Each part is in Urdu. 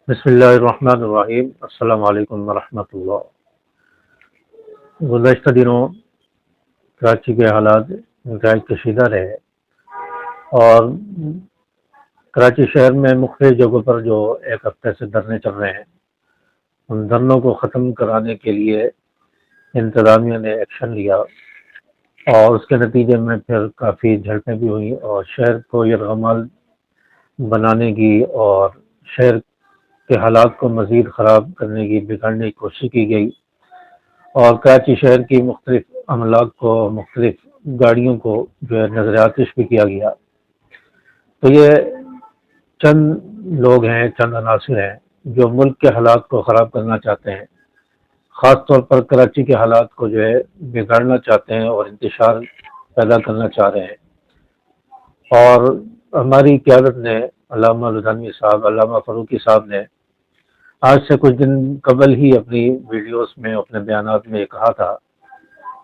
بسم اللہ الرحمن الرحیم۔ السلام علیکم ورحمۃ اللہ۔ گزشتہ دنوں کراچی کے حالات انتہائی کشیدہ رہے اور کراچی شہر میں مختلف جگہوں پر جو ایک ہفتے سے دھرنے چل رہے ہیں، ان دھرنوں کو ختم کرانے کے لیے انتظامیہ نے ایکشن لیا اور اس کے نتیجے میں پھر کافی جھڑپیں بھی ہوئیں اور شہر کو یرغمال بنانے کی اور شہر کے حالات کو مزید خراب کرنے کی، بگاڑنے کی کوشش کی گئی اور کراچی شہر کی مختلف املاک کو، مختلف گاڑیوں کو جو ہے نظر آتش بھی کیا گیا۔ تو یہ چند لوگ ہیں، چند عناصر ہیں جو ملک کے حالات کو خراب کرنا چاہتے ہیں، خاص طور پر کراچی کے حالات کو جو ہے بگاڑنا چاہتے ہیں اور انتشار پیدا کرنا چاہ رہے ہیں۔ اور ہماری قیادت نے، علامہ لدھیانوی صاحب، علامہ فاروقی صاحب نے آج سے کچھ دن قبل ہی اپنی ویڈیوز میں، اپنے بیانات میں یہ کہا تھا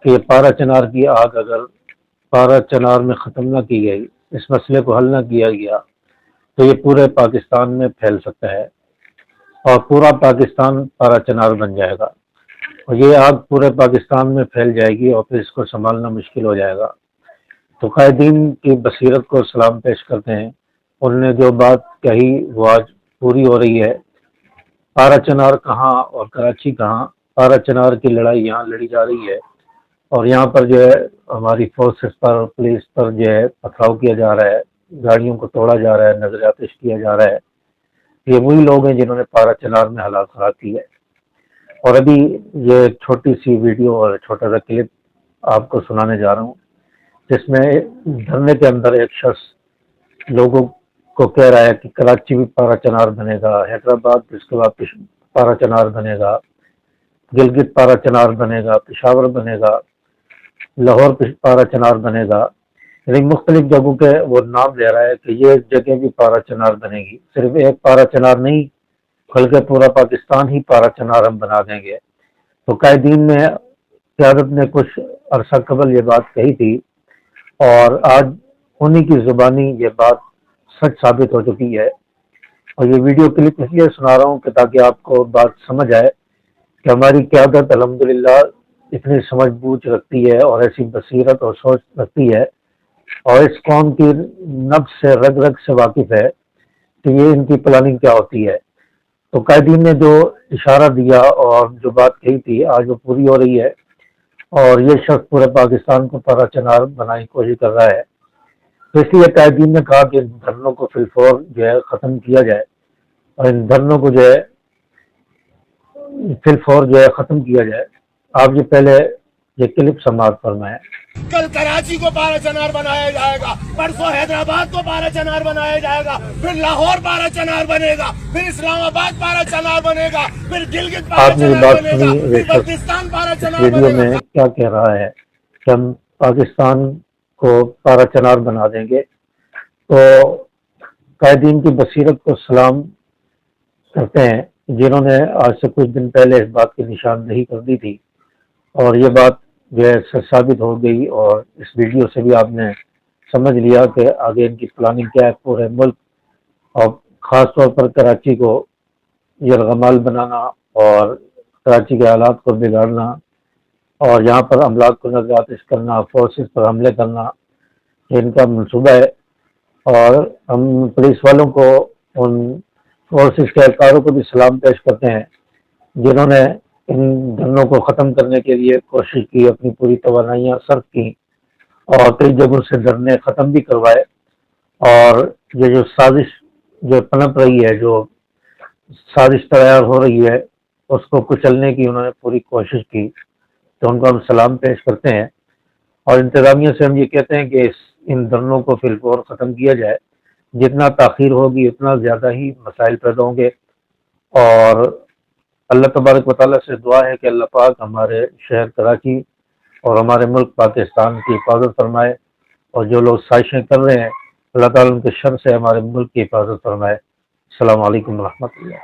کہ یہ پارا چنار کی آگ اگر پارا چنار میں ختم نہ کی گئی، اس مسئلے کو حل نہ کیا گیا تو یہ پورے پاکستان میں پھیل سکتا ہے اور پورا پاکستان پارا چنار بن جائے گا اور یہ آگ پورے پاکستان میں پھیل جائے گی اور پھر اس کو سنبھالنا مشکل ہو جائے گا۔ تو قائدین کی بصیرت کو سلام پیش کرتے ہیں، انہوں نے جو بات کہی وہ آج پوری ہو رہی ہے۔ پارا چنار کہاں اور کراچی کہاں؟ پارا چنار کی لڑائی یہاں لڑی جا رہی ہے اور یہاں پر جو ہے ہماری فورسز پر، پولیس پر جو ہے پتھراؤ کیا جا رہا ہے، گاڑیوں کو توڑا جا رہا ہے، نظر آتش کیا جا رہا ہے۔ یہ وہی لوگ ہیں جنہوں نے پارا چنار میں حالات خراب کی ہے۔ اور ابھی یہ چھوٹی سی ویڈیو اور چھوٹا سا کلپ آپ کو سنانے جا رہا ہوں، جس میں دھرنے کے اندر ایک شخص لوگوں کو کہہ رہا ہے کہ کراچی بھی پارا چنار بنے گا، حیدرآباد اس کے بعد پارا چنار بنے گا، گلگت پارا چنار بنے گا، پشاور بنے گا، لاہور پارا چنار بنے گا۔ یعنی مختلف جگہوں کے وہ نام لے رہا ہے کہ یہ جگہ بھی پارا چنار بنے گی۔ صرف ایک پارا چنار نہیں بلکہ پورا پاکستان ہی پارا چنار ہم بنا دیں گے۔ تو قائدین نے، قیادت نے کچھ عرصہ قبل یہ بات کہی تھی اور آج انہی کی زبانی یہ بات سچ ثابت ہو چکی ہے۔ اور یہ ویڈیو کلپ اس لیے سنا رہا ہوں کہ تاکہ آپ کو بات سمجھ آئے کہ ہماری قیادت الحمدللہ اتنی سمجھ بوجھ رکھتی ہے اور ایسی بصیرت اور سوچ رکھتی ہے اور اس قوم کی نبض سے، رگ رگ سے واقف ہے کہ یہ ان کی پلاننگ کیا ہوتی ہے۔ تو قائدین نے جو اشارہ دیا اور جو بات کہی تھی آج وہ پوری ہو رہی ہے اور یہ شخص پورے پاکستان کو پارا چنار بنانے کی کوشش کر رہا ہے۔ تو اس لیے قائدین نے کہا کہ ان دھرنوں کو فی الفور جو ہے ختم کیا جائے اور ان دھرنوں کو جو ہے فی الفور جو ہے ختم کیا جائے۔ آپ یہ پہلے یہ کلپ سماعت فرمائیں۔ کل کراچی کو پارا چنار بنایا جائے گا، پرسوں حیدرآباد کو پارا چنار بنایا جائے گا، پھر لاہور پارا چنار بنے گا، پھر اسلام آباد پارا چنار بنے گا، پھر گلگت پارا چنار بنے گا، پھر بلتستان پارا چنار ویڈیو بنے میں گا۔ کیا کہہ رہا ہے کہ ہم پاکستان کو پارا چنار بنا دیں گے۔ تو قائدین کی بصیرت کو سلام کرتے ہیں جنہوں نے آج سے کچھ دن پہلے اس بات کی نشاندہی کر دی تھی اور یہ بات جو ہے سچ ثابت ہو گئی اور اس ویڈیو سے بھی آپ نے سمجھ لیا کہ آگے ان کی پلاننگ کیا ہے۔ پورے ملک اور خاص طور پر کراچی کو یرغمال بنانا اور کراچی کے حالات کو بگاڑنا اور یہاں پر املاک کو نظر آتش کرنا، فورسز پر حملے کرنا، یہ ان کا منصوبہ ہے۔ اور ہم پولیس والوں کو، ان فورسز کے اہلکاروں کو بھی سلام پیش کرتے ہیں جنہوں نے ان دھرنوں کو ختم کرنے کے لیے کوشش کی، اپنی پوری توانائیاں صرف کی اور کئی جگہوں سے دھرنے ختم بھی کروائے۔ اور یہ جو سازش جو پنپ رہی ہے، جو سازش تیار ہو رہی ہے، اس کو کچلنے کی انہوں نے پوری کوشش کی، تو ان کو ہم سلام پیش کرتے ہیں اور انتظامیہ سے ہم یہ کہتے ہیں کہ ان دھرنوں کو فی الفور ختم کیا جائے۔ جتنا تاخیر ہوگی اتنا زیادہ ہی مسائل پیدا ہوں گے اور اللہ تبارک و تعالیٰ سے دعا ہے کہ اللہ پاک ہمارے شہر کراچی اور ہمارے ملک پاکستان کی حفاظت فرمائے اور جو لوگ سازشیں کر رہے ہیں اللہ تعالیٰ ان کے شر سے ہمارے ملک کی حفاظت فرمائے۔ السلام علیکم ورحمۃ اللہ۔